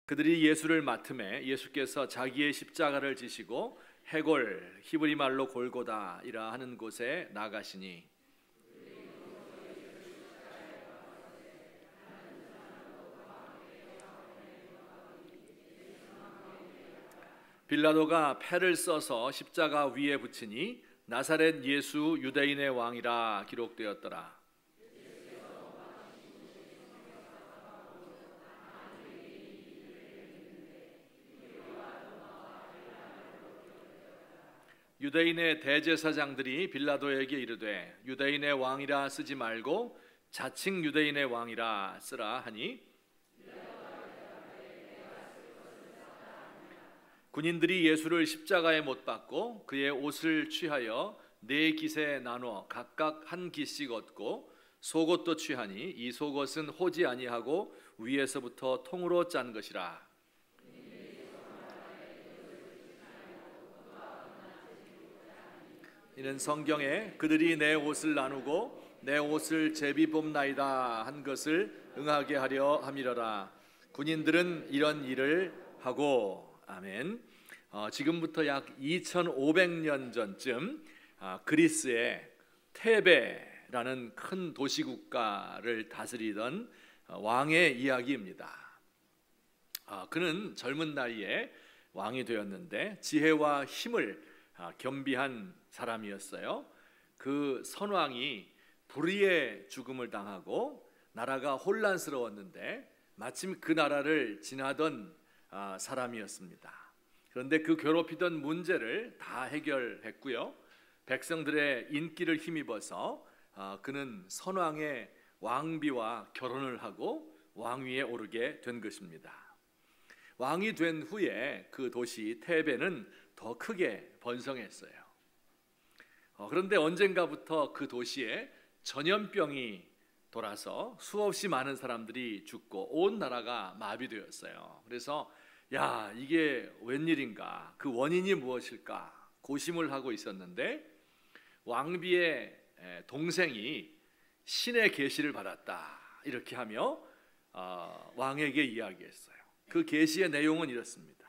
그들이 예수를 맡음에 예수께서 자기의 십자가를 지시고 해골, 히브리 말로 골고다이라 하는 곳에 나가시니 빌라도가 패를 써서 십자가 위에 붙이니 나사렛 예수 유대인의 왕이라 기록되었더라. 유대인의 대제사장들이 빌라도에게 이르되 유대인의 왕이라 쓰지 말고 자칭 유대인의 왕이라 쓰라 하니 군인들이 예수를 십자가에 못 박고 그의 옷을 취하여 네 깃에 나눠 각각 한 깃씩 얻고 속옷도 취하니 이 속옷은 호지 아니하고 위에서부터 통으로 짠 것이라. 이는 성경에 그들이 내 옷을 나누고 내 옷을 제비뽑나이다 한 것을 응하게 하려 함이러라. 군인들은 이런 일을 하고 아멘. 지금부터 약 2500년 전쯤 그리스의 테베라는 큰 도시국가를 다스리던 왕의 이야기입니다. 그는 젊은 나이에 왕이 되었는데 지혜와 힘을 겸비한 사람이었어요. 그 선왕이 불의의 죽음을 당하고 나라가 혼란스러웠는데 마침 그 나라를 지나던 사람이었습니다. 그런데 그 괴롭히던 문제를 다 해결했고요. 백성들의 인기를 힘입어서 그는 선왕의 왕비와 결혼을 하고 왕위에 오르게 된 것입니다. 왕이 된 후에 그 도시 테베는 더 크게 번성했어요. 그런데 언젠가부터 그 도시에 전염병이 돌아서 수없이 많은 사람들이 죽고 온 나라가 마비되었어요. 그래서 이게 웬일인가, 그 원인이 무엇일까 고심을 하고 있었는데 왕비의 동생이 신의 계시를 받았다 이렇게 하며 왕에게 이야기했어요. 그 계시의 내용은 이렇습니다.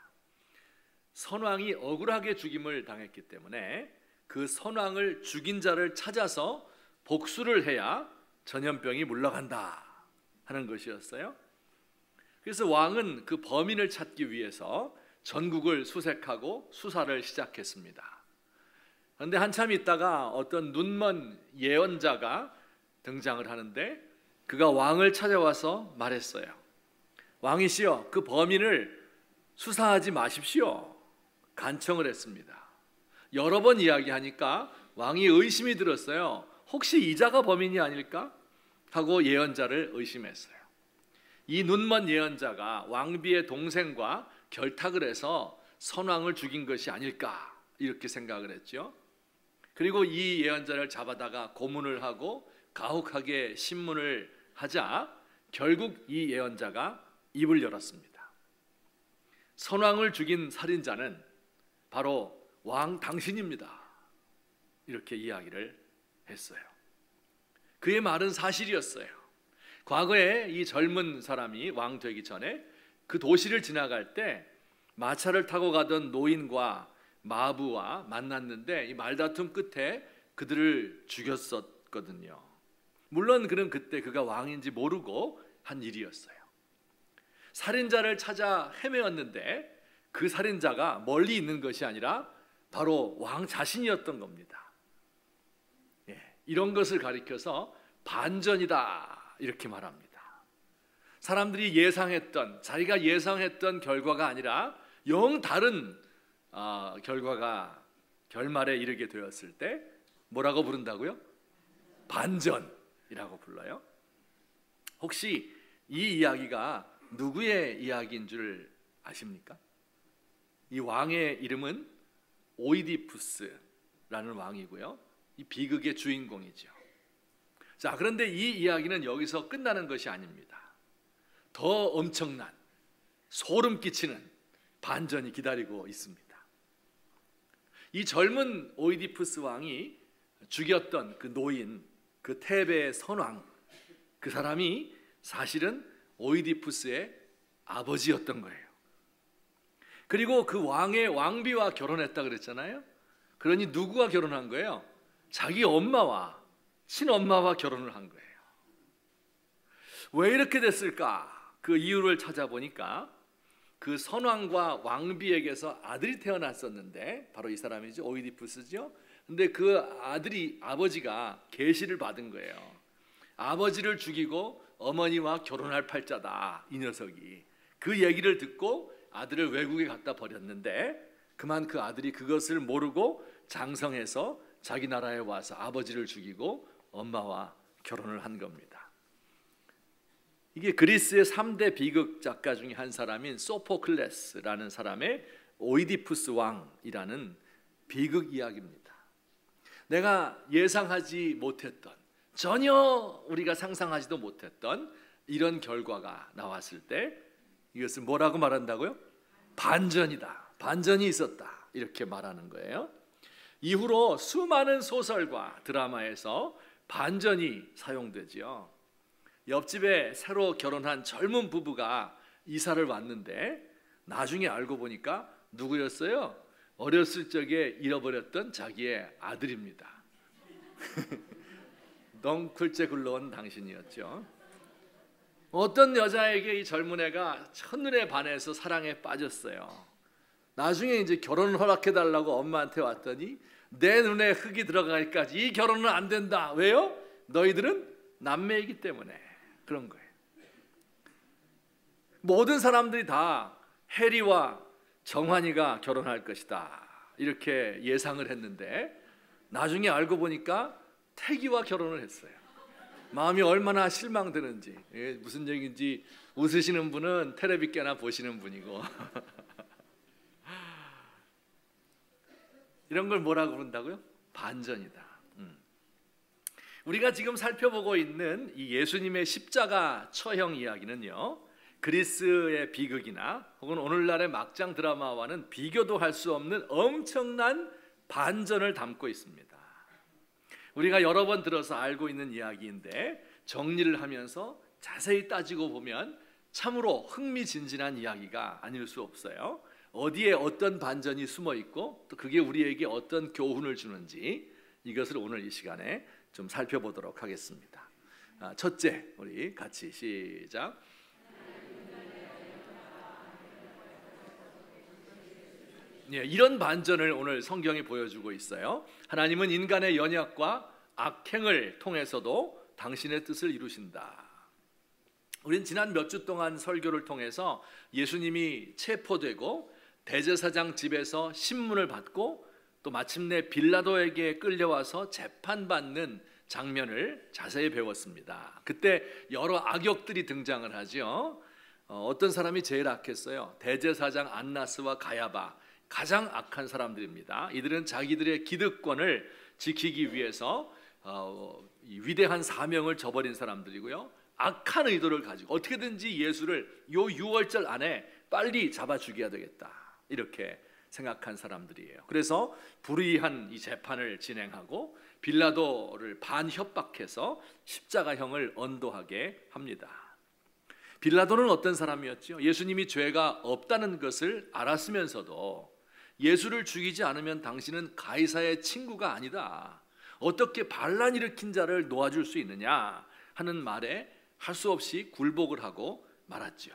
선왕이 억울하게 죽임을 당했기 때문에 그 선왕을 죽인 자를 찾아서 복수를 해야 전염병이 물러간다 하는 것이었어요. 그래서 왕은 그 범인을 찾기 위해서 전국을 수색하고 수사를 시작했습니다. 그런데 한참 있다가 어떤 눈먼 예언자가 등장을 하는데 그가 왕을 찾아와서 말했어요. 왕이시여, 그 범인을 수사하지 마십시오. 간청을 했습니다. 여러 번 이야기하니까 왕이 의심이 들었어요. 혹시 이자가 범인이 아닐까? 하고 예언자를 의심했어요. 이 눈먼 예언자가 왕비의 동생과 결탁을 해서 선왕을 죽인 것이 아닐까 이렇게 생각을 했죠. 그리고 이 예언자를 잡아다가 고문을 하고 가혹하게 신문을 하자 결국 이 예언자가 입을 열었습니다. 선왕을 죽인 살인자는 바로 왕 당신입니다. 이렇게 이야기를 했어요. 그의 말은 사실이었어요. 과거에 이 젊은 사람이 왕 되기 전에 그 도시를 지나갈 때 마차를 타고 가던 노인과 마부와 만났는데 이 말다툼 끝에 그들을 죽였었거든요. 물론 그는 그때 그가 왕인지 모르고 한 일이었어요. 살인자를 찾아 헤매었는데 그 살인자가 멀리 있는 것이 아니라 바로 왕 자신이었던 겁니다. 이런 것을 가리켜서 반전이다 이렇게 말합니다. 사람들이 예상했던, 자기가 예상했던 결과가 아니라 영 다른 결과가 결말에 이르게 되었을 때 뭐라고 부른다고요? 반전이라고 불러요. 혹시 이 이야기가 누구의 이야기인 줄 아십니까? 이 왕의 이름은 오이디푸스라는 왕이고요. 이 비극의 주인공이죠. 자, 그런데 이 이야기는 여기서 끝나는 것이 아닙니다. 더 엄청난 소름 끼치는 반전이 기다리고 있습니다. 이 젊은 오이디푸스 왕이 죽였던 그 노인, 그 테베의 선왕, 그 사람이 사실은 오이디푸스의 아버지였던 거예요. 그리고 그 왕의 왕비와 결혼했다 그랬잖아요. 그러니 누구와 결혼한 거예요? 자기 엄마와 친엄마와 결혼을 한 거예요. 왜 이렇게 됐을까? 그 이유를 찾아보니까 그 선왕과 왕비에게서 아들이 태어났었는데 바로 이 사람이죠. 오이디푸스죠. 근데 그 아버지가 계시를 받은 거예요. 아버지를 죽이고 어머니와 결혼할 팔자다 이 녀석이. 그 얘기를 듣고 아들을 외국에 갖다 버렸는데 그만 그 아들이 그것을 모르고 장성해서 자기 나라에 와서 아버지를 죽이고 엄마와 결혼을 한 겁니다. 이게 그리스의 3대 비극 작가 중에 한 사람인 소포클레스라는 사람의 오이디푸스 왕이라는 비극 이야기입니다. 내가 예상하지 못했던, 전혀 우리가 상상하지도 못했던 이런 결과가 나왔을 때 이것을 뭐라고 말한다고요? 반전이다. 반전이 있었다. 이렇게 말하는 거예요. 이후로 수많은 소설과 드라마에서 반전이 사용되지요. 옆집에 새로 결혼한 젊은 부부가 이사를 왔는데 나중에 알고 보니까 누구였어요? 어렸을 적에 잃어버렸던 자기의 아들입니다. 넝쿨째 굴러온 당신이었죠. 어떤 여자에게 이 젊은 애가 첫눈에 반해서 사랑에 빠졌어요. 나중에 이제 결혼을 허락해달라고 엄마한테 왔더니 내 눈에 흙이 들어가기까지 이 결혼은 안 된다. 왜요? 너희들은 남매이기 때문에 그런 거예요. 모든 사람들이 다 해리와 정환이가 결혼할 것이다 이렇게 예상을 했는데 나중에 알고 보니까 태기와 결혼을 했어요. 마음이 얼마나 실망되는지. 무슨 얘기인지 웃으시는 분은 텔레비 꽤나 보시는 분이고 이런 걸 뭐라고 부른다고요? 반전이다. 우리가 지금 살펴보고 있는 이 예수님의 십자가 처형 이야기는요, 그리스의 비극이나 혹은 오늘날의 막장 드라마와는 비교도 할 수 없는 엄청난 반전을 담고 있습니다. 우리가 여러 번 들어서 알고 있는 이야기인데 정리를 하면서 자세히 따지고 보면 참으로 흥미진진한 이야기가 아닐 수 없어요. 어디에 어떤 반전이 숨어 있고 또 그게 우리에게 어떤 교훈을 주는지 이것을 오늘 이 시간에 좀 살펴보도록 하겠습니다. 첫째, 우리 같이 시작. 이런 반전을 오늘 성경이 보여주고 있어요. 하나님은 인간의 연약과 악행을 통해서도 당신의 뜻을 이루신다. 우린 지난 몇 주 동안 설교를 통해서 예수님이 체포되고 대제사장 집에서 신문을 받고 또 마침내 빌라도에게 끌려와서 재판받는 장면을 자세히 배웠습니다. 그때 여러 악역들이 등장을 하죠. 어떤 사람이 제일 악했어요? 대제사장 안나스와 가야바, 가장 악한 사람들입니다. 이들은 자기들의 기득권을 지키기 위해서 이 위대한 사명을 저버린 사람들이고요. 악한 의도를 가지고 어떻게든지 예수를 요 6월절 안에 빨리 잡아 죽여야 되겠다 이렇게 생각한 사람들이에요. 그래서 불의한 이 재판을 진행하고 빌라도를 반협박해서 십자가형을 언도하게 합니다. 빌라도는 어떤 사람이었죠? 예수님이 죄가 없다는 것을 알았으면서도 예수를 죽이지 않으면 당신은 가이사의 친구가 아니다. 어떻게 반란 일으킨 자를 놓아줄 수 있느냐 하는 말에 할 수 없이 굴복을 하고 말았죠.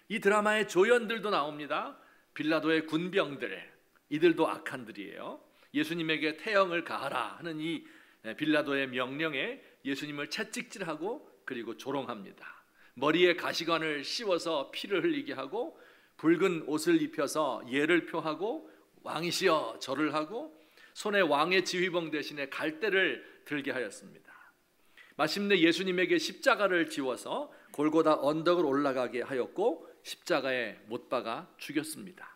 이 드라마에 조연들도 나옵니다. 빌라도의 군병들, 이들도 악한들이에요. 예수님에게 태형을 가하라 하는 이 빌라도의 명령에 예수님을 채찍질하고 그리고 조롱합니다. 머리에 가시관을 씌워서 피를 흘리게 하고 붉은 옷을 입혀서 예를 표하고 왕이시여 절을 하고 손에 왕의 지휘봉 대신에 갈대를 들게 하였습니다. 마침내 예수님에게 십자가를 지워서 골고다 언덕을 올라가게 하였고 십자가에 못 박아 죽였습니다.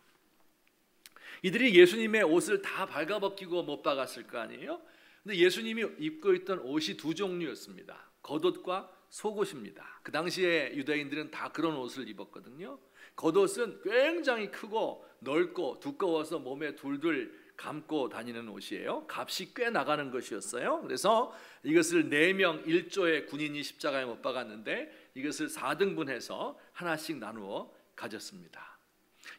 이들이 예수님의 옷을 다 발가벗기고 못 박았을 거 아니에요? 근데 예수님이 입고 있던 옷이 두 종류였습니다. 겉옷과 속옷입니다. 그 당시에 유대인들은 다 그런 옷을 입었거든요. 겉옷은 굉장히 크고 넓고 두꺼워서 몸에 둘둘 감고 다니는 옷이에요. 값이 꽤 나가는 것이었어요. 그래서 이것을 4명 1조의 군인이 십자가에 못 박았는데 이것을 4등분해서 하나씩 나누어 가졌습니다.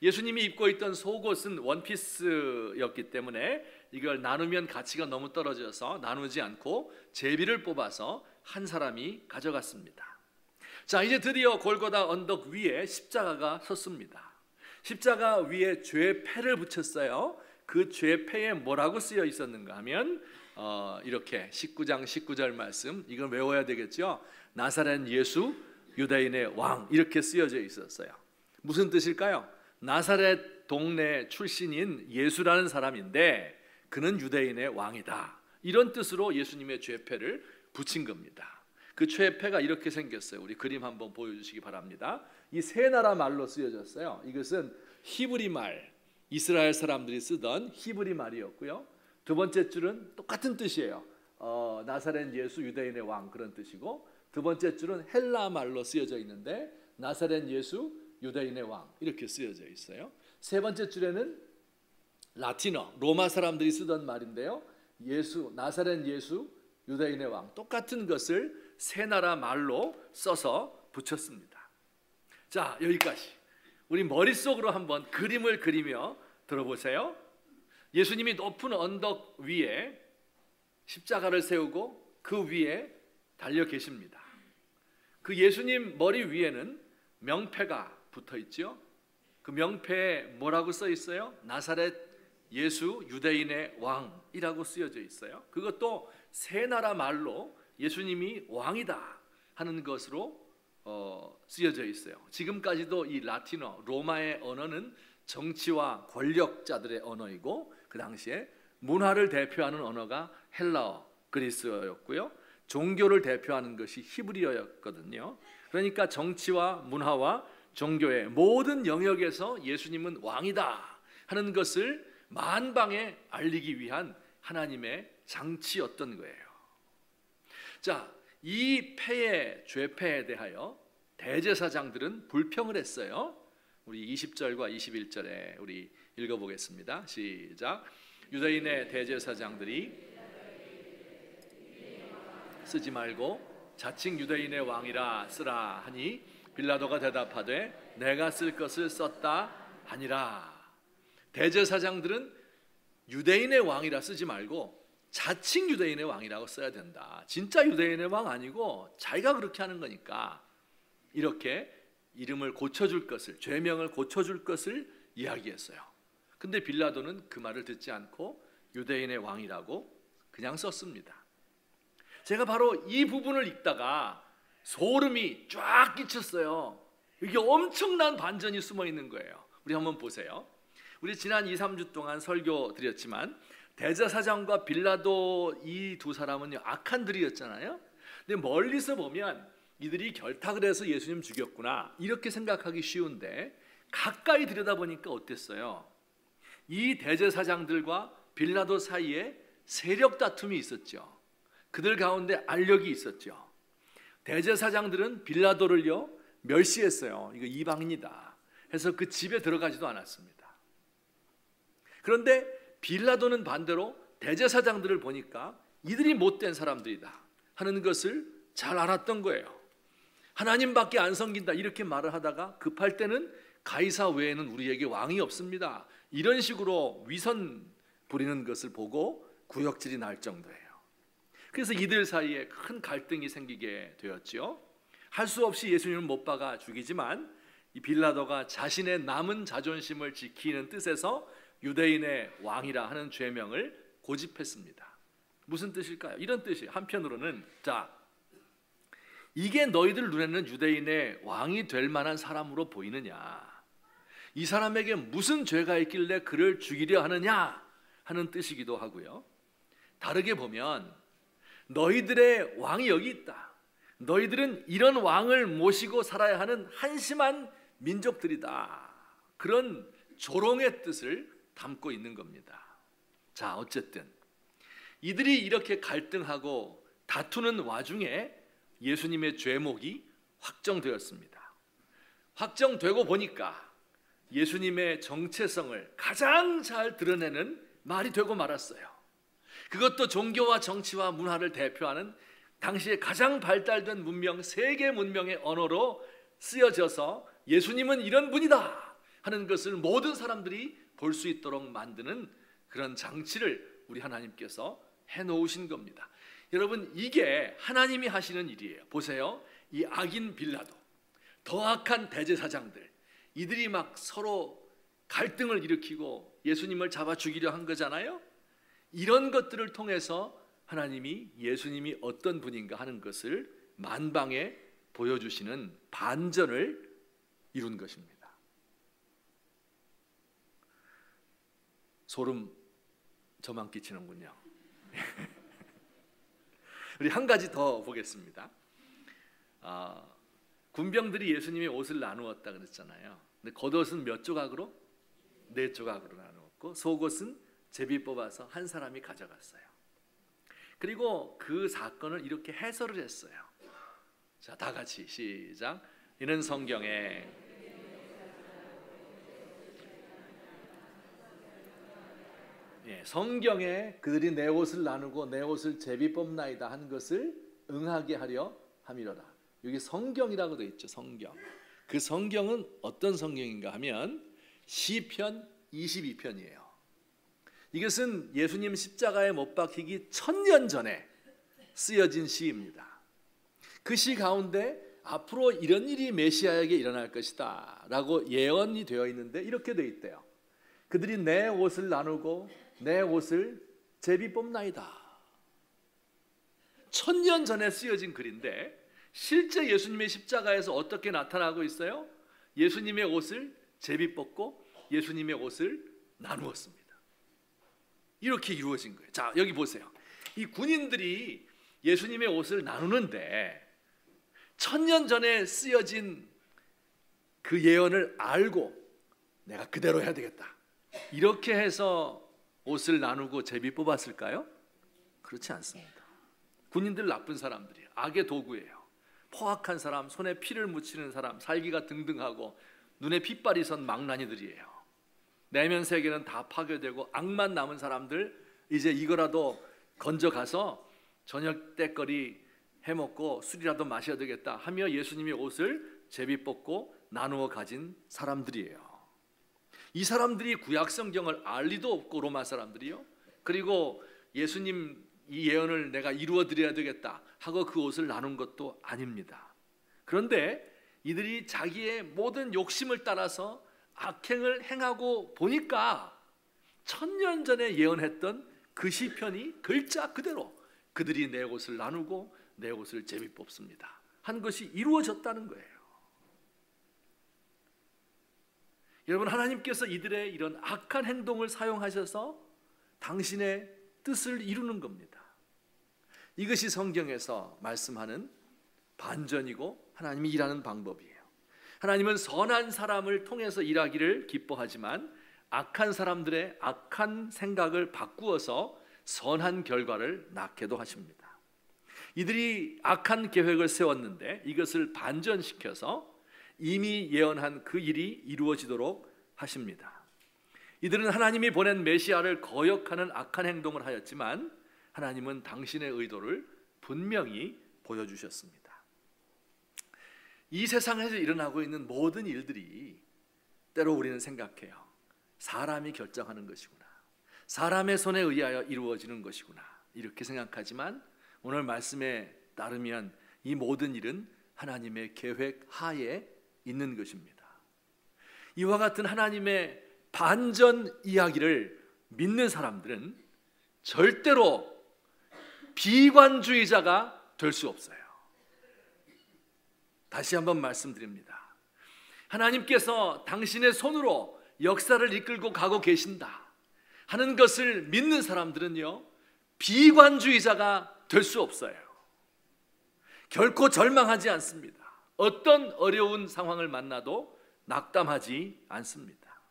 예수님이 입고 있던 속옷은 원피스였기 때문에 이걸 나누면 가치가 너무 떨어져서 나누지 않고 제비를 뽑아서 한 사람이 가져갔습니다. 자, 이제 드디어 골고다 언덕 위에 십자가가 섰습니다. 십자가 위에 죄의 패를 붙였어요. 그 죄의 패에 뭐라고 쓰여 있었는가 하면 이렇게 19장 19절 말씀, 이걸 외워야 되겠죠. 나사렛 예수 유대인의 왕, 이렇게 쓰여져 있었어요. 무슨 뜻일까요? 나사렛 동네 출신인 예수라는 사람인데 그는 유대인의 왕이다, 이런 뜻으로 예수님의 죄패를 붙인 겁니다. 그 죄패가 이렇게 생겼어요. 우리 그림 한번 보여주시기 바랍니다. 이 세 나라 말로 쓰여졌어요. 이것은 히브리 말, 이스라엘 사람들이 쓰던 히브리 말이었고요. 두 번째 줄은 똑같은 뜻이에요. 나사렛 예수 유대인의 왕, 그런 뜻이고, 두 번째 줄은 헬라 말로 쓰여져 있는데 나사렛 예수 유대인의 왕, 이렇게 쓰여져 있어요. 세 번째 줄에는 라틴어, 로마 사람들이 쓰던 말인데요, 나사렛 예수 유대인의 왕, 똑같은 것을 세 나라 말로 써서 붙였습니다. 자, 여기까지. 우리 머릿속으로 한번 그림을 그리며 들어보세요. 예수님이 높은 언덕 위에 십자가를 세우고 그 위에 달려 계십니다. 그 예수님 머리 위에는 명패가 붙어 있죠. 그 명패에 뭐라고 써 있어요? 나사렛 예수 유대인의 왕이라고 쓰여져 있어요. 그것도 세 나라 말로 예수님이 왕이다 하는 것으로 쓰여져 있어요. 지금까지도 이 라틴어, 로마의 언어는 정치와 권력자들의 언어이고, 그 당시에 문화를 대표하는 언어가 헬라어, 그리스어였고요. 종교를 대표하는 것이 히브리어였거든요. 그러니까 정치와 문화와 종교의 모든 영역에서 예수님은 왕이다 하는 것을 만방에 알리기 위한 하나님의 장치였던 거예요. 자, 이 패의 죄패에 대하여 대제사장들은 불평을 했어요. 우리 20절과 21절에 우리 읽어보겠습니다. 시작. 유대인의 대제사장들이 쓰지 말고 자칭 유대인의 왕이라 쓰라 하니 빌라도가 대답하되 내가 쓸 것을 썼다 하니라. 대제사장들은 유대인의 왕이라 쓰지 말고 자칭 유대인의 왕이라고 써야 된다. 진짜 유대인의 왕 아니고 자기가 그렇게 하는 거니까 이렇게 이름을 고쳐줄 것을, 죄명을 고쳐줄 것을 이야기했어요. 근데 빌라도는 그 말을 듣지 않고 유대인의 왕이라고 그냥 썼습니다. 제가 바로 이 부분을 읽다가 소름이 쫙 끼쳤어요. 이게 엄청난 반전이 숨어 있는 거예요. 우리 한번 보세요. 우리 지난 2, 3주 동안 설교 드렸지만 대제사장과 빌라도 이 두 사람은 악한들이었잖아요. 근데 멀리서 보면 이들이 결탁을 해서 예수님 죽였구나 이렇게 생각하기 쉬운데 가까이 들여다보니까 어땠어요? 이 대제사장들과 빌라도 사이에 세력 다툼이 있었죠. 그들 가운데 알력이 있었죠. 대제사장들은 빌라도를요 멸시했어요. 이거 이방인이다 해서 그 집에 들어가지도 않았습니다. 그런데 빌라도는 반대로 대제사장들을 보니까 이들이 못된 사람들이다 하는 것을 잘 알았던 거예요. 하나님밖에 안 섬긴다 이렇게 말을 하다가 급할 때는 가이사 외에는 우리에게 왕이 없습니다 이런 식으로 위선 부리는 것을 보고 구역질이 날 정도예요. 그래서 이들 사이에 큰 갈등이 생기게 되었죠. 할 수 없이 예수님을 못 박아 죽이지만 이 빌라도가 자신의 남은 자존심을 지키는 뜻에서 유대인의 왕이라 하는 죄명을 고집했습니다. 무슨 뜻일까요? 이런 뜻이에요. 한편으로는 자, 이게 너희들 눈에는 유대인의 왕이 될 만한 사람으로 보이느냐? 이 사람에게 무슨 죄가 있길래 그를 죽이려 하느냐? 하는 뜻이기도 하고요. 다르게 보면 너희들의 왕이 여기 있다. 너희들은 이런 왕을 모시고 살아야 하는 한심한 민족들이다. 그런 조롱의 뜻을 담고 있는 겁니다. 자, 어쨌든 이들이 이렇게 갈등하고 다투는 와중에 예수님의 죄목이 확정되었습니다. 확정되고 보니까 예수님의 정체성을 가장 잘 드러내는 말이 되고 말았어요. 그것도 종교와 정치와 문화를 대표하는 당시에 가장 발달된 문명, 세계 문명의 언어로 쓰여져서 예수님은 이런 분이다 하는 것을 모든 사람들이 볼 수 있도록 만드는 그런 장치를 우리 하나님께서 해놓으신 겁니다. 여러분, 이게 하나님이 하시는 일이에요. 보세요. 이 악인 빌라도, 더 악한 대제사장들, 이들이 막 서로 갈등을 일으키고 예수님을 잡아 죽이려 한 거잖아요. 이런 것들을 통해서 하나님이 예수님이 어떤 분인가 하는 것을 만방에 보여주시는 반전을 이룬 것입니다. 소름 저만 끼치는군요. 우리 한 가지 더 보겠습니다. 군병들이 예수님의 옷을 나누었다 그랬잖아요. 근데 겉옷은 몇 조각으로? 4조각으로 나누었고 속옷은 제비 뽑아서 한 사람이 가져갔어요. 그리고 그 사건을 이렇게 해설을 했어요. 자, 다 같이 시작. 이는 성경에 성경에 그들이 내 옷을 나누고 내 옷을 제비 뽑나이다 한 것을 응하게 하려 함이로다. 여기 성경이라고 되어 있죠. 성경. 그 성경은 어떤 성경인가 하면 시편 22편이에요. 이것은 예수님 십자가에 못 박히기 1000년 전에 쓰여진 시입니다. 그 시 가운데 앞으로 이런 일이 메시아에게 일어날 것이다 라고 예언이 되어 있는데 이렇게 되어 있대요. 그들이 내 옷을 나누고 내 옷을 제비 뽑나이다. 1000년 전에 쓰여진 글인데 실제 예수님의 십자가에서 어떻게 나타나고 있어요? 예수님의 옷을 제비 뽑고 예수님의 옷을 나누었습니다. 이렇게 이루어진 거예요. 자, 여기 보세요. 이 군인들이 예수님의 옷을 나누는데 1000년 전에 쓰여진 그 예언을 알고 내가 그대로 해야 되겠다, 이렇게 해서 옷을 나누고 제비 뽑았을까요? 그렇지 않습니다. 군인들 나쁜 사람들이에요. 악의 도구예요. 포악한 사람, 손에 피를 묻히는 사람, 살기가 등등하고 눈에 핏발이 선 망나니들이에요. 내면 세계는 다 파괴되고 악만 남은 사람들, 이제 이거라도 건져가서 저녁 때거리 해먹고 술이라도 마셔야 되겠다 하며 예수님의 옷을 제비 뽑고 나누어 가진 사람들이에요. 이 사람들이 구약 성경을 알 리도 없고, 로마 사람들이요. 그리고 예수님 이 예언을 내가 이루어 드려야 되겠다 하고 그 옷을 나눈 것도 아닙니다. 그런데 이들이 자기의 모든 욕심을 따라서 악행을 행하고 보니까 1000년 전에 예언했던 그 시편이 글자 그대로 그들이 내 옷을 나누고 내 옷을 제비 뽑습니다 한 것이 이루어졌다는 거예요. 여러분, 하나님께서 이들의 이런 악한 행동을 사용하셔서 당신의 뜻을 이루는 겁니다. 이것이 성경에서 말씀하는 반전이고 하나님이 일하는 방법이에요. 하나님은 선한 사람을 통해서 일하기를 기뻐하지만 악한 사람들의 악한 생각을 바꾸어서 선한 결과를 낳게도 하십니다. 이들이 악한 계획을 세웠는데 이것을 반전시켜서 이미 예언한 그 일이 이루어지도록 하십니다. 이들은 하나님이 보낸 메시아를 거역하는 악한 행동을 하였지만 하나님은 당신의 의도를 분명히 보여주셨습니다. 이 세상에서 일어나고 있는 모든 일들이 때로 우리는 생각해요. 사람이 결정하는 것이구나, 사람의 손에 의하여 이루어지는 것이구나, 이렇게 생각하지만 오늘 말씀에 따르면 이 모든 일은 하나님의 계획 하에 있는 것입니다. 이와 같은 하나님의 반전 이야기를 믿는 사람들은 절대로 비관주의자가 될 수 없어요. 다시 한번 말씀드립니다. 하나님께서 당신의 손으로 역사를 이끌고 가고 계신다 하는 것을 믿는 사람들은요, 비관주의자가 될 수 없어요. 결코 절망하지 않습니다. 어떤 어려운 상황을 만나도 낙담하지 않습니다.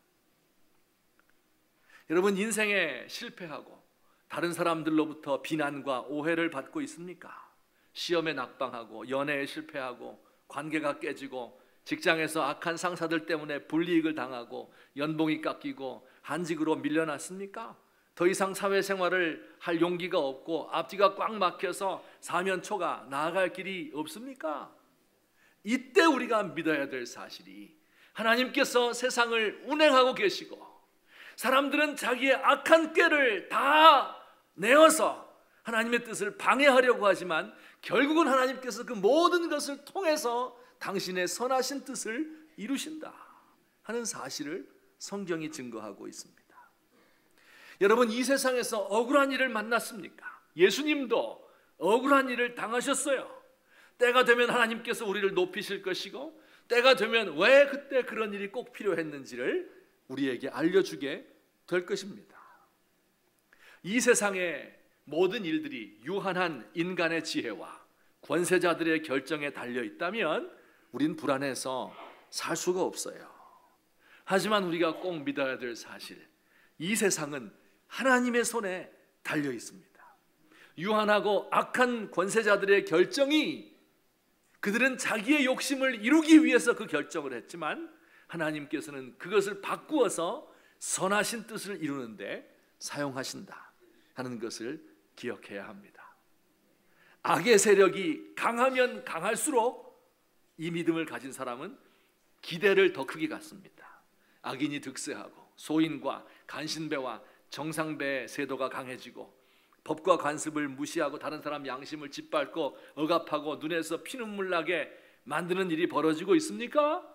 여러분, 인생에 실패하고 다른 사람들로부터 비난과 오해를 받고 있습니까? 시험에 낙방하고 연애에 실패하고 관계가 깨지고 직장에서 악한 상사들 때문에 불이익을 당하고 연봉이 깎이고 한직으로 밀려났습니까? 더 이상 사회생활을 할 용기가 없고 앞뒤가 꽉 막혀서 사면초가 나아갈 길이 없습니까? 이때 우리가 믿어야 될 사실이 하나님께서 세상을 운행하고 계시고 사람들은 자기의 악한 꾀를 다 내어서 하나님의 뜻을 방해하려고 하지만 결국은 하나님께서 그 모든 것을 통해서 당신의 선하신 뜻을 이루신다 하는 사실을 성경이 증거하고 있습니다. 여러분, 이 세상에서 억울한 일을 만났습니까? 예수님도 억울한 일을 당하셨어요. 때가 되면 하나님께서 우리를 높이실 것이고 때가 되면 왜 그때 그런 일이 꼭 필요했는지를 우리에게 알려주게 될 것입니다. 이 세상의 모든 일들이 유한한 인간의 지혜와 권세자들의 결정에 달려 있다면 우린 불안해서 살 수가 없어요. 하지만 우리가 꼭 믿어야 될 사실, 이 세상은 하나님의 손에 달려 있습니다. 유한하고 악한 권세자들의 결정이, 그들은 자기의 욕심을 이루기 위해서 그 결정을 했지만 하나님께서는 그것을 바꾸어서 선하신 뜻을 이루는데 사용하신다 하는 것을 기억해야 합니다. 악의 세력이 강하면 강할수록 이 믿음을 가진 사람은 기대를 더 크게 갖습니다. 악인이 득세하고 소인과 간신배와 정상배의 세도가 강해지고 법과 관습을 무시하고 다른 사람 양심을 짓밟고 억압하고 눈에서 피눈물 나게 만드는 일이 벌어지고 있습니까?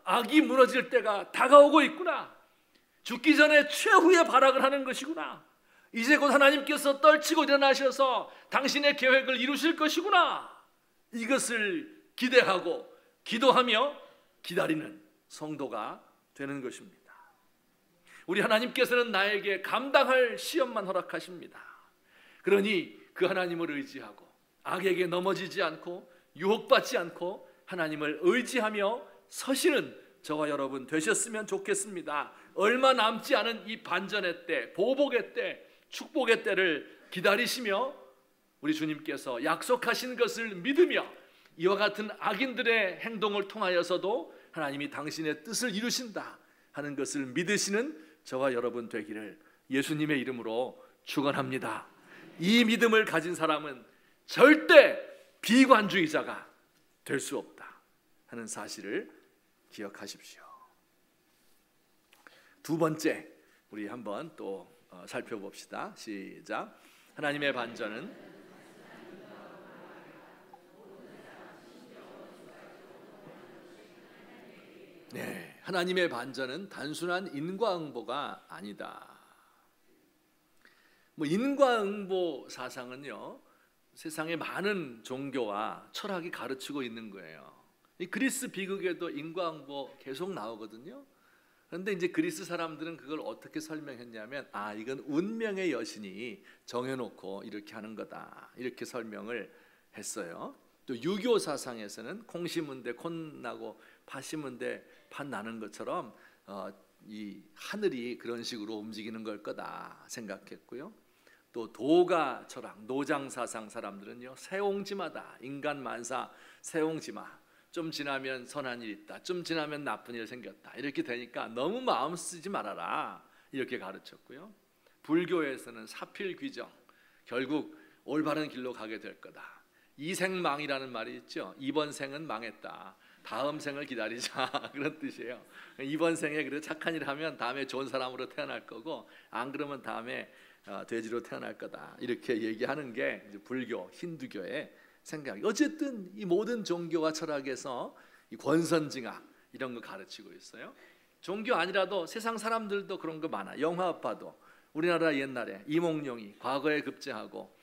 악이 무너질 때가 다가오고 있구나. 죽기 전에 최후의 발악을 하는 것이구나. 이제 곧 하나님께서 떨치고 일어나셔서 당신의 계획을 이루실 것이구나. 이것을 기대하고 기도하며 기다리는 성도가 되는 것입니다. 우리 하나님께서는 나에게 감당할 시험만 허락하십니다. 그러니 그 하나님을 의지하고 악에게 넘어지지 않고 유혹받지 않고 하나님을 의지하며 서시는 저와 여러분 되셨으면 좋겠습니다. 얼마 남지 않은 이 반전의 때, 보복의 때, 축복의 때를 기다리시며 우리 주님께서 약속하신 것을 믿으며 이와 같은 악인들의 행동을 통하여서도 하나님이 당신의 뜻을 이루신다 하는 것을 믿으시는 저와 여러분 되기를 예수님의 이름으로 축원합니다. 이 믿음을 가진 사람은 절대 비관주의자가 될 수 없다 하는 사실을 기억하십시오. 두 번째, 우리 한번 또 살펴봅시다. 시작. 하나님의 반전은 하나님의 반전은 단순한 인과응보가 아니다. 인과응보 사상은요, 세상의 많은 종교와 철학이 가르치고 있는 거예요. 이 그리스 비극에도 인과응보 계속 나오거든요. 그런데 이제 그리스 사람들은 그걸 어떻게 설명했냐면, 이건 운명의 여신이 정해놓고 이렇게 하는 거다, 이렇게 설명을 했어요. 또 유교 사상에서는 콩 심은 데 콩 나고 팥 심은 데 팥 나는 것처럼 이 하늘이 그런 식으로 움직이는 걸 거다 생각했고요. 또 도가 철학, 노장 사상 사람들은요, 세옹지마다, 인간 만사 세옹지마, 좀 지나면 선한 일 있다, 좀 지나면 나쁜 일 생겼다, 이렇게 되니까 너무 마음 쓰지 말아라, 이렇게 가르쳤고요. 불교에서는 사필귀정, 결국 올바른 길로 가게 될 거다. 이생망이라는 말이 있죠. 이번 생은 망했다, 다음 생을 기다리자, 그런 뜻이에요. 이번 생에 그래 착한 일 하면 다음에 좋은 사람으로 태어날 거고, 안 그러면 다음에 돼지로 태어날 거다, 이렇게 얘기하는 게 이제 불교, 힌두교의 생각이. 어쨌든 이 모든 종교와 철학에서 이 권선징악 이런 거 가르치고 있어요. 종교 아니라도 세상 사람들도 그런 거 많아. 영화 봐도 우리나라 옛날에 이몽룡이 과거에 급제하고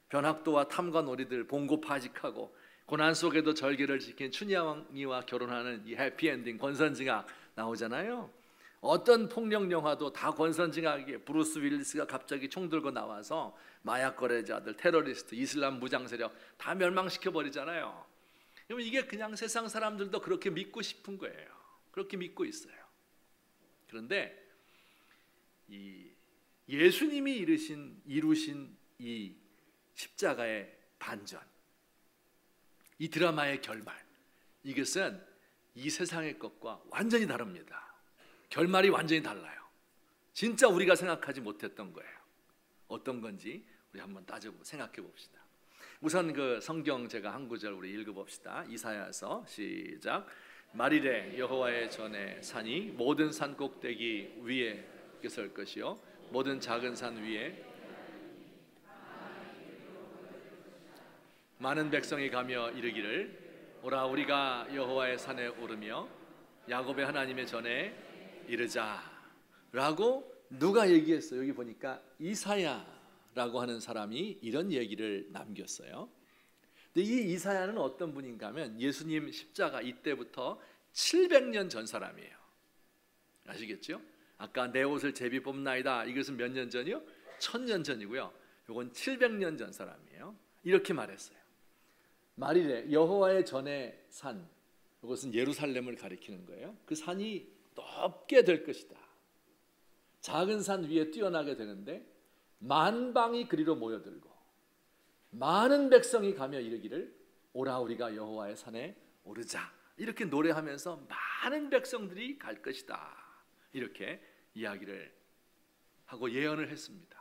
변학도와 탐관오리들 봉고파직하고 고난 속에도 절개를 지킨 춘향이와 결혼하는 이 해피엔딩 권선징악 나오잖아요. 어떤 폭력 영화도 다 권선징악이에요. 브루스 윌리스가 갑자기 총 들고 나와서 마약 거래자들, 테러리스트, 이슬람 무장 세력 다 멸망시켜 버리잖아요. 그러면 이게 그냥 세상 사람들도 그렇게 믿고 싶은 거예요. 그렇게 믿고 있어요. 그런데 이 예수님이 이루신 이 십자가의 반전, 이 드라마의 결말, 이것은 이 세상의 것과 완전히 다릅니다. 결말이 완전히 달라요. 진짜 우리가 생각하지 못했던 거예요. 어떤 건지 우리 한번 생각해 봅시다. 우선 그 성경 제가 한 구절 우리 읽어봅시다. 이사야서 시작. 말일에 여호와의 전에 산이 모든 산 꼭대기 위에 설 것이요 모든 작은 산 위에 많은 백성이 가며 이르기를 오라 우리가 여호와의 산에 오르며 야곱의 하나님의 전에 이르자 라고 누가 얘기했어요? 여기 보니까 이사야라고 하는 사람이 이런 얘기를 남겼어요. 근데 이 이사야는 어떤 분인가 하면 예수님 십자가 이때부터 700년 전 사람이에요. 아시겠죠? 아까 내 옷을 제비 뽑나이다 이것은 몇 년 전이요? 1000년 전이고요. 이건 700년 전 사람이에요. 이렇게 말했어요. 말이래 여호와의 전에 산, 이것은 예루살렘을 가리키는 거예요. 그 산이 높게 될 것이다. 작은 산 위에 뛰어나게 되는데 만방이 그리로 모여들고 많은 백성이 가며 이르기를 오라 우리가 여호와의 산에 오르자 이렇게 노래하면서 많은 백성들이 갈 것이다. 이렇게 이야기를 하고 예언을 했습니다.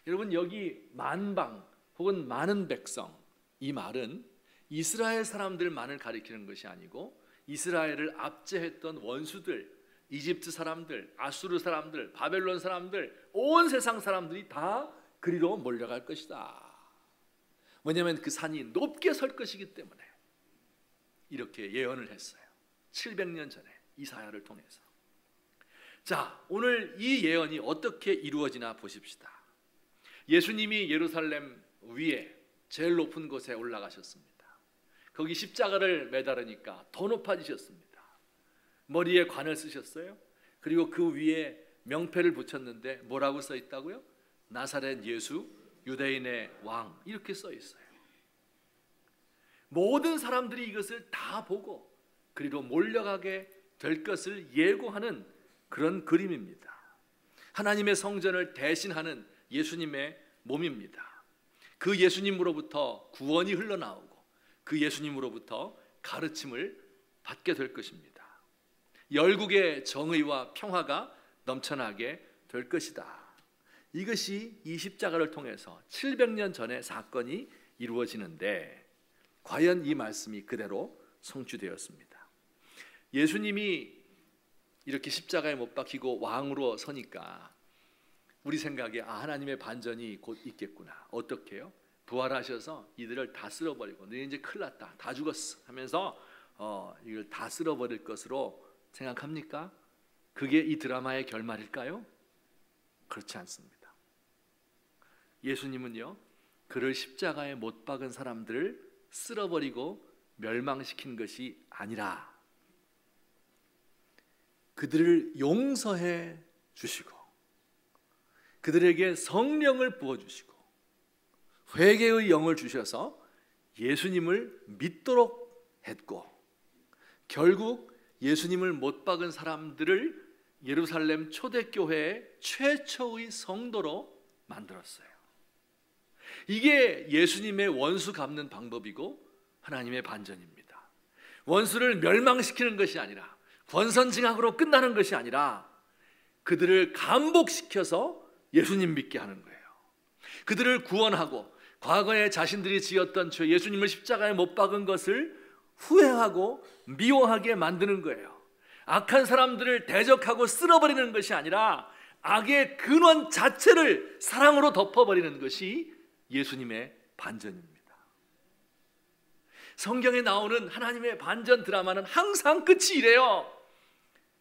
여러분 여기 만방 혹은 많은 백성 이 말은 이스라엘 사람들만을 가리키는 것이 아니고 이스라엘을 압제했던 원수들, 이집트 사람들, 아수르 사람들, 바벨론 사람들, 온 세상 사람들이 다 그리로 몰려갈 것이다. 왜냐하면 그 산이 높게 설 것이기 때문에 이렇게 예언을 했어요. 700년 전에 이사야를 통해서. 자, 오늘 이 예언이 어떻게 이루어지나 보십시다. 예수님이 예루살렘 위에 제일 높은 곳에 올라가셨습니다. 거기 십자가를 매달으니까 더 높아지셨습니다. 머리에 관을 쓰셨어요. 그리고 그 위에 명패를 붙였는데 뭐라고 써 있다고요? 나사렛 예수 유대인의 왕 이렇게 써 있어요. 모든 사람들이 이것을 다 보고 그리로 몰려가게 될 것을 예고하는 그런 그림입니다. 하나님의 성전을 대신하는 예수님의 몸입니다. 그 예수님으로부터 구원이 흘러나오고 그 예수님으로부터 가르침을 받게 될 것입니다. 열국의 정의와 평화가 넘쳐나게 될 것이다. 이것이 이 십자가를 통해서 700년 전의 사건이 이루어지는데 과연 이 말씀이 그대로 성취되었습니다. 예수님이 이렇게 십자가에 못 박히고 왕으로 서니까 우리 생각에 하나님의 반전이 곧 있겠구나. 어떻게 해요? 부활하셔서 이들을 다 쓸어버리고 너희 이제 큰일 났다. 다 죽었어 하면서 이걸 다 쓸어버릴 것으로 생각합니까? 그게 이 드라마의 결말일까요? 그렇지 않습니다. 예수님은요 그를 십자가에 못 박은 사람들을 쓸어버리고 멸망시킨 것이 아니라 그들을 용서해 주시고 그들에게 성령을 부어주시고 회개의 영을 주셔서 예수님을 믿도록 했고 결국 예수님을 못 박은 사람들을 예루살렘 초대교회의 최초의 성도로 만들었어요. 이게 예수님의 원수 갚는 방법이고 하나님의 반전입니다. 원수를 멸망시키는 것이 아니라 권선징악으로 끝나는 것이 아니라 그들을 감복시켜서 예수님 믿게 하는 거예요. 그들을 구원하고 과거에 자신들이 지었던 죄 예수님을 십자가에 못 박은 것을 후회하고 미워하게 만드는 거예요. 악한 사람들을 대적하고 쓸어버리는 것이 아니라 악의 근원 자체를 사랑으로 덮어버리는 것이 예수님의 반전입니다. 성경에 나오는 하나님의 반전 드라마는 항상 끝이 이래요.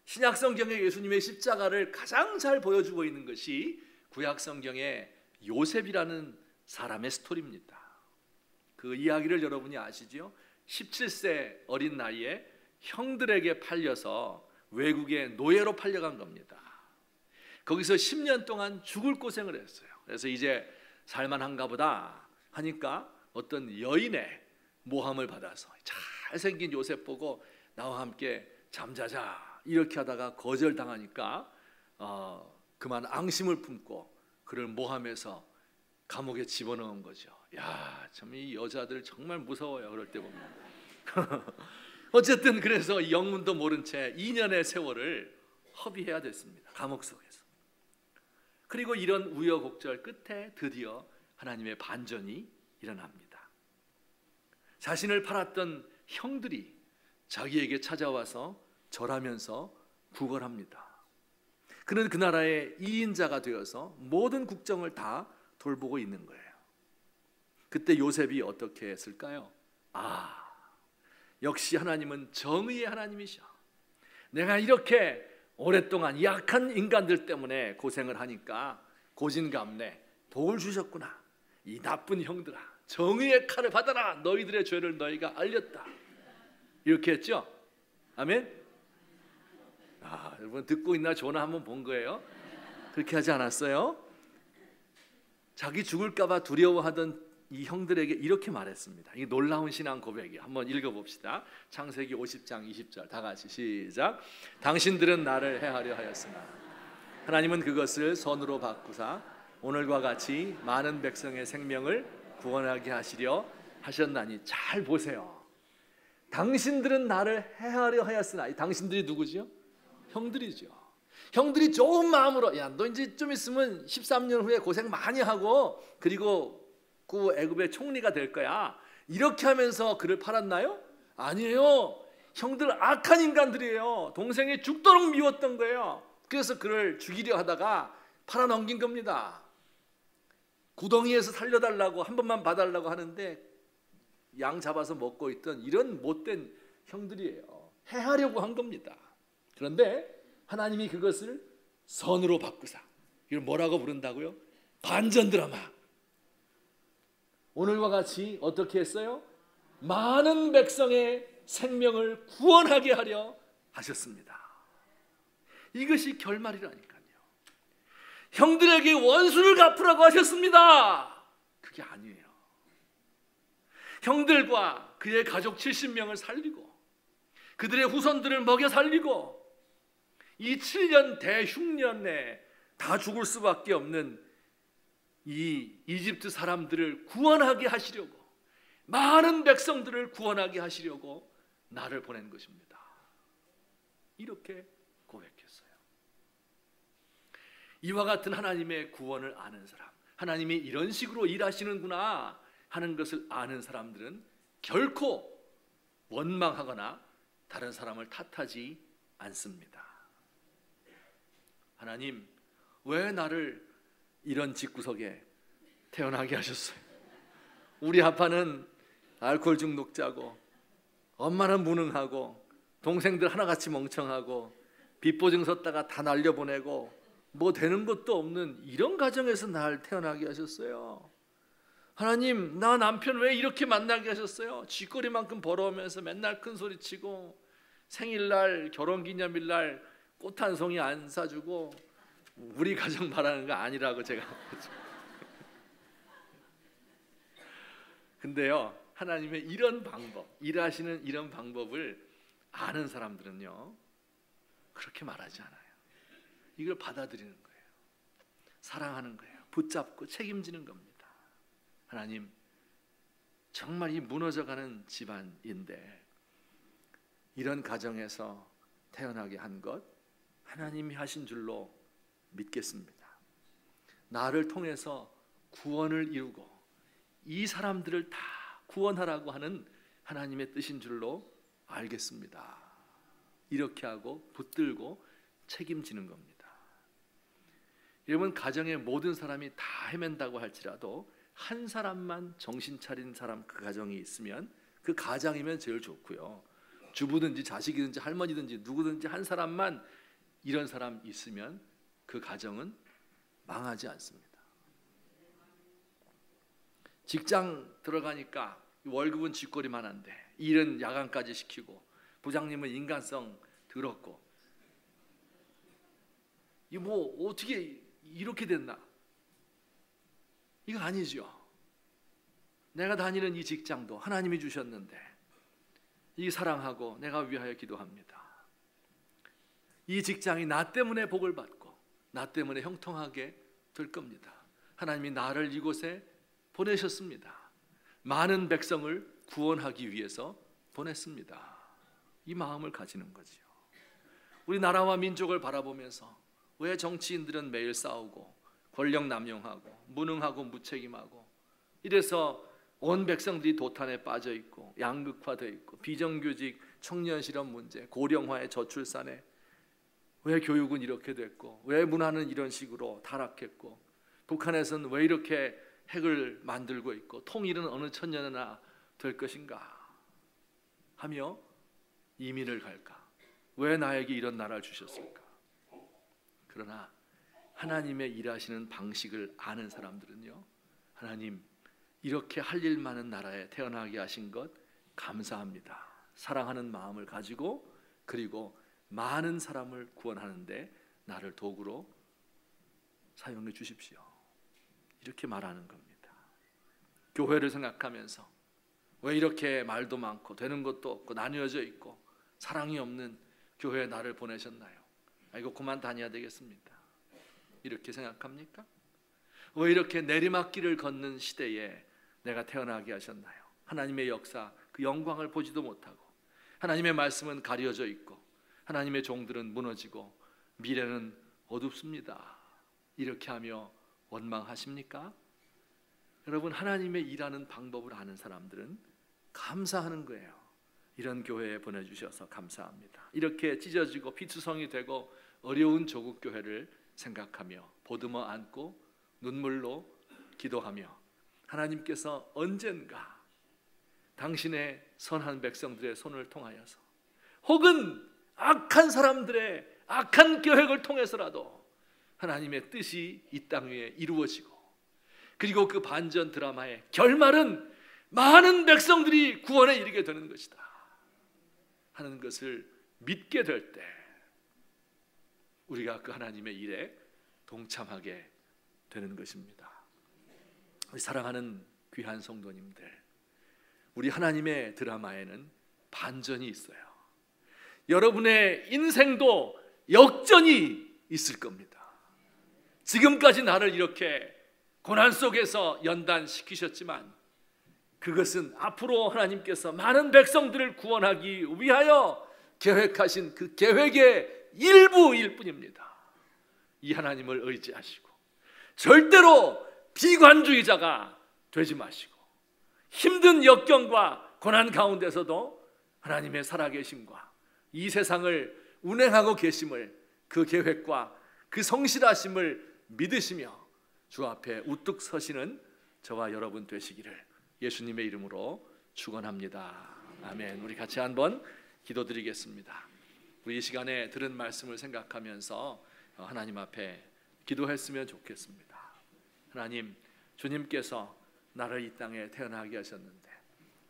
신약 성경의 예수님의 십자가를 가장 잘 보여주고 있는 것이 구약 성경의 요셉이라는 사람의 스토리입니다. 그 이야기를 여러분이 아시죠? 17세 어린 나이에 형들에게 팔려서 외국에 노예로 팔려간 겁니다. 거기서 10년 동안 죽을 고생을 했어요. 그래서 이제 살만한가 보다 하니까 어떤 여인의 모함을 받아서 잘생긴 요셉 보고 나와 함께 잠자자 이렇게 하다가 거절당하니까 그만 앙심을 품고 그를 모함해서 감옥에 집어넣은 거죠. 야, 참 이 여자들 정말 무서워요. 그럴 때 보면. 어쨌든 그래서 영문도 모른 채 2년의 세월을 허비해야 됐습니다. 감옥 속에서. 그리고 이런 우여곡절 끝에 드디어 하나님의 반전이 일어납니다. 자신을 팔았던 형들이 자기에게 찾아와서 절하면서 구걸합니다. 그는 그 나라의 2인자가 되어서 모든 국정을 다 돌보고 있는 거예요. 그때 요셉이 어떻게 했을까요? 역시 하나님은 정의의 하나님이셔. 내가 이렇게 오랫동안 약한 인간들 때문에 고생을 하니까 고진감래 복을 주셨구나. 이 나쁜 형들아, 정의의 칼을 받아라. 너희들의 죄를 너희가 알렸다. 이렇게 했죠? 아멘? 여러분 듣고 있나? 조나 한번 본 거예요? 그렇게 하지 않았어요? 자기 죽을까 봐 두려워하던 이 형들에게 이렇게 말했습니다. 이 놀라운 신앙 고백이에요. 한번 읽어봅시다. 창세기 50장 20절 다 같이 시작. 당신들은 나를 해하려 하였으나 하나님은 그것을 선으로 바꾸사 오늘과 같이 많은 백성의 생명을 구원하게 하시려 하셨나니. 잘 보세요. 당신들은 나를 해하려 하였으나, 이 당신들이 누구죠? 형들이죠. 형들이 좋은 마음으로, 야, 너 이제 좀 있으면 13년 후에 고생 많이 하고 그리고 그 애굽의 총리가 될 거야. 이렇게 하면서 그를 팔았나요? 아니에요. 형들 악한 인간들이에요. 동생이 죽도록 미웠던 거예요. 그래서 그를 죽이려 하다가 팔아넘긴 겁니다. 구덩이에서 살려달라고 한 번만 봐달라고 하는데 양 잡아서 먹고 있던 이런 못된 형들이에요. 해하려고 한 겁니다. 그런데 하나님이 그것을 선으로 바꾸사, 이걸 뭐라고 부른다고요? 반전 드라마. 오늘과 같이 어떻게 했어요? 많은 백성의 생명을 구원하게 하려 하셨습니다. 이것이 결말이라니까요. 형들에게 원수를 갚으라고 하셨습니다. 그게 아니에요. 형들과 그의 가족 70명을 살리고 그들의 후손들을 먹여 살리고 이 7년 대흉년 내에 다 죽을 수밖에 없는 이 이집트 사람들을 구원하게 하시려고, 많은 백성들을 구원하게 하시려고 나를 보낸 것입니다. 이렇게 고백했어요. 이와 같은 하나님의 구원을 아는 사람, 하나님이 이런 식으로 일하시는구나 하는 것을 아는 사람들은 결코 원망하거나 다른 사람을 탓하지 않습니다. 하나님, 왜 나를 이런 집구석에 태어나게 하셨어요? 우리 아빠는 알코올 중독자고, 엄마는 무능하고, 동생들 하나같이 멍청하고, 빚보증 섰다가 다 날려보내고 뭐 되는 것도 없는 이런 가정에서 날 태어나게 하셨어요. 하나님, 나 남편 왜 이렇게 만나게 하셨어요? 쥐꼬리만큼 벌어오면서 맨날 큰 소리치고 생일날, 결혼기념일날 꽃 한 송이 안 사주고, 우리 가정 말하는 거 아니라고 제가. 근데요, 하나님의 이런 방법, 일하시는 이런 방법을 아는 사람들은요 그렇게 말하지 않아요. 이걸 받아들이는 거예요. 사랑하는 거예요. 붙잡고 책임지는 겁니다. 하나님, 정말 이 무너져가는 집안인데 이런 가정에서 태어나게 한 것 하나님이 하신 줄로 믿겠습니다. 나를 통해서 구원을 이루고 이 사람들을 다 구원하라고 하는 하나님의 뜻인 줄로 알겠습니다. 이렇게 하고 붙들고 책임지는 겁니다. 여러분, 가정의 모든 사람이 다 헤맨다고 할지라도 한 사람만 정신 차린 사람, 그 가정이 있으면 그 가장이면 제일 좋고요. 주부든지 자식이든지 할머니든지 누구든지 한 사람만 이런 사람 있으면 그 가정은 망하지 않습니다. 직장 들어가니까 월급은 쥐꼬리만 한데 일은 야간까지 시키고 부장님은 인간성 더럽고, 이 뭐 어떻게 이렇게 됐나? 이거 아니죠. 내가 다니는 이 직장도 하나님이 주셨는데 이 사랑하고 내가 위하여 기도합니다. 이 직장이 나 때문에 복을 받고 나 때문에 형통하게 될 겁니다. 하나님이 나를 이곳에 보내셨습니다. 많은 백성을 구원하기 위해서 보냈습니다. 이 마음을 가지는 거죠. 우리 나라와 민족을 바라보면서 왜 정치인들은 매일 싸우고 권력 남용하고 무능하고 무책임하고 이래서 온 백성들이 도탄에 빠져 있고 양극화되어 있고 비정규직 청년 실업 문제, 고령화의 저출산에 왜 교육은 이렇게 됐고, 왜 문화는 이런 식으로 타락했고, 북한에서는 왜 이렇게 핵을 만들고 있고, 통일은 어느 천년이나 될 것인가 하며 이민을 갈까? 왜 나에게 이런 나라를 주셨을까? 그러나 하나님의 일하시는 방식을 아는 사람들은요, 하나님 이렇게 할 일 많은 나라에 태어나게 하신 것 감사합니다. 사랑하는 마음을 가지고, 그리고 많은 사람을 구원하는데 나를 도구로 사용해 주십시오. 이렇게 말하는 겁니다. 교회를 생각하면서 왜 이렇게 말도 많고 되는 것도 없고 나뉘어져 있고 사랑이 없는 교회에 나를 보내셨나요? 이거 그만 다녀야 되겠습니다. 이렇게 생각합니까? 왜 이렇게 내리막길을 걷는 시대에 내가 태어나게 하셨나요? 하나님의 역사, 그 영광을 보지도 못하고, 하나님의 말씀은 가려져 있고, 하나님의 종들은 무너지고, 미래는 어둡습니다. 이렇게 하며 원망하십니까? 여러분, 하나님의 일하는 방법을 아는 사람들은 감사하는 거예요. 이런 교회에 보내주셔서 감사합니다. 이렇게 찢어지고 피투성이 되고 어려운 조국 교회를 생각하며 보듬어 안고 눈물로 기도하며, 하나님께서 언젠가 당신의 선한 백성들의 손을 통하여서, 혹은 악한 사람들의 악한 계획을 통해서라도 하나님의 뜻이 이 땅 위에 이루어지고, 그리고 그 반전 드라마의 결말은 많은 백성들이 구원에 이르게 되는 것이다 하는 것을 믿게 될 때, 우리가 그 하나님의 일에 동참하게 되는 것입니다. 우리 사랑하는 귀한 성도님들, 우리 하나님의 드라마에는 반전이 있어요. 여러분의 인생도 역전이 있을 겁니다. 지금까지 나를 이렇게 고난 속에서 연단시키셨지만, 그것은 앞으로 하나님께서 많은 백성들을 구원하기 위하여 계획하신 그 계획의 일부일 뿐입니다. 이 하나님을 의지하시고 절대로 비관주의자가 되지 마시고, 힘든 역경과 고난 가운데서도 하나님의 살아계심과 이 세상을 운행하고 계심을, 그 계획과 그 성실하심을 믿으시며 주 앞에 우뚝 서시는 저와 여러분 되시기를 예수님의 이름으로 축원합니다. 아멘. 우리 같이 한번 기도드리겠습니다. 우리 이 시간에 들은 말씀을 생각하면서 하나님 앞에 기도했으면 좋겠습니다. 하나님, 주님께서 나를 이 땅에 태어나게 하셨는데,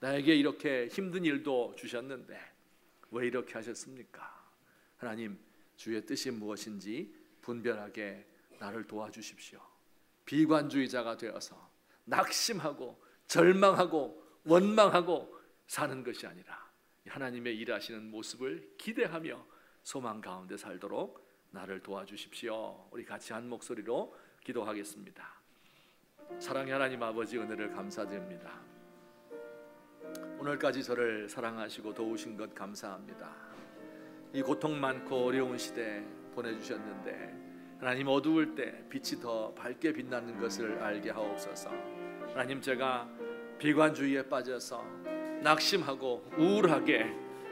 나에게 이렇게 힘든 일도 주셨는데 왜 이렇게 하셨습니까? 하나님, 주의 뜻이 무엇인지 분별하게 나를 도와주십시오. 비관주의자가 되어서 낙심하고 절망하고 원망하고 사는 것이 아니라 하나님의 일하시는 모습을 기대하며 소망 가운데 살도록 나를 도와주십시오. 우리 같이 한 목소리로 기도하겠습니다. 사랑의 하나님 아버지, 은혜를 감사드립니다. 오늘까지 저를 사랑하시고 도우신 것 감사합니다. 이 고통 많고 어려운 시대 보내주셨는데, 하나님 어두울 때 빛이 더 밝게 빛나는 것을 알게 하옵소서. 하나님, 제가 비관주의에 빠져서 낙심하고 우울하게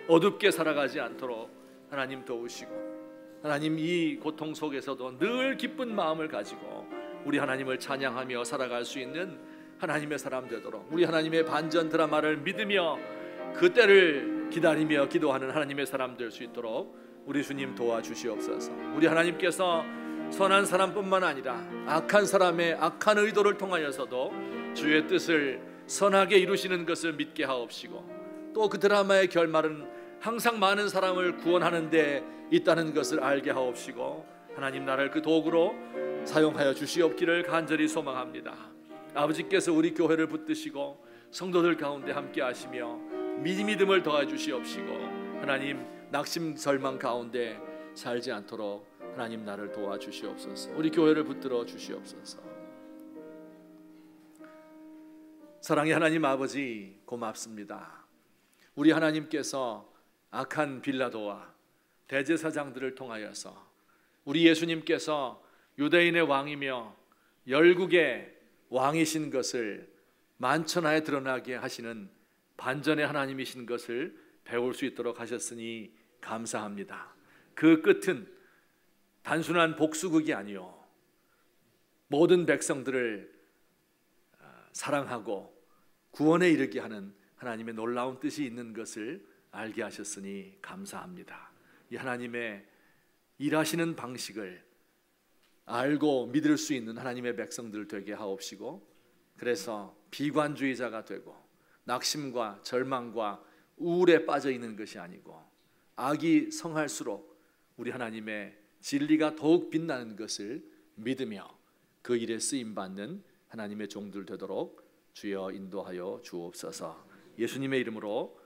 어둡게 살아가지 않도록 하나님 도우시고, 하나님 이 고통 속에서도 늘 기쁜 마음을 가지고 우리 하나님을 찬양하며 살아갈 수 있는 하나님의 사람 되도록, 우리 하나님의 반전 드라마를 믿으며 그 때를 기다리며 기도하는 하나님의 사람 될 수 있도록 우리 주님 도와주시옵소서. 우리 하나님께서 선한 사람뿐만 아니라 악한 사람의 악한 의도를 통하여서도 주의 뜻을 선하게 이루시는 것을 믿게 하옵시고, 또 그 드라마의 결말은 항상 많은 사람을 구원하는 데 있다는 것을 알게 하옵시고, 하나님 나를 그 도구로 사용하여 주시옵기를 간절히 소망합니다. 아버지께서 우리 교회를 붙드시고 성도들 가운데 함께 하시며 믿음을 더해 주시옵시고, 하나님 낙심 절망 가운데 살지 않도록 하나님 나를 도와주시옵소서. 우리 교회를 붙들어 주시옵소서. 사랑의 하나님 아버지, 고맙습니다. 우리 하나님께서 악한 빌라도와 대제사장들을 통하여서 우리 예수님께서 유대인의 왕이며 열국의 왕이신 것을 만천하에 드러나게 하시는 반전의 하나님이신 것을 배울 수 있도록 하셨으니 감사합니다. 그 끝은 단순한 복수극이 아니요 모든 백성들을 사랑하고 구원에 이르게 하는 하나님의 놀라운 뜻이 있는 것을 알게 하셨으니 감사합니다. 이 하나님의 일하시는 방식을 알고 믿을 수 있는 하나님의 백성들 되게 하옵시고, 그래서 비관주의자가 되고 낙심과 절망과 우울에 빠져 있는 것이 아니고 악이 성할수록 우리 하나님의 진리가 더욱 빛나는 것을 믿으며 그 일에 쓰임받는 하나님의 종들 되도록 주여 인도하여 주옵소서. 예수님의 이름으로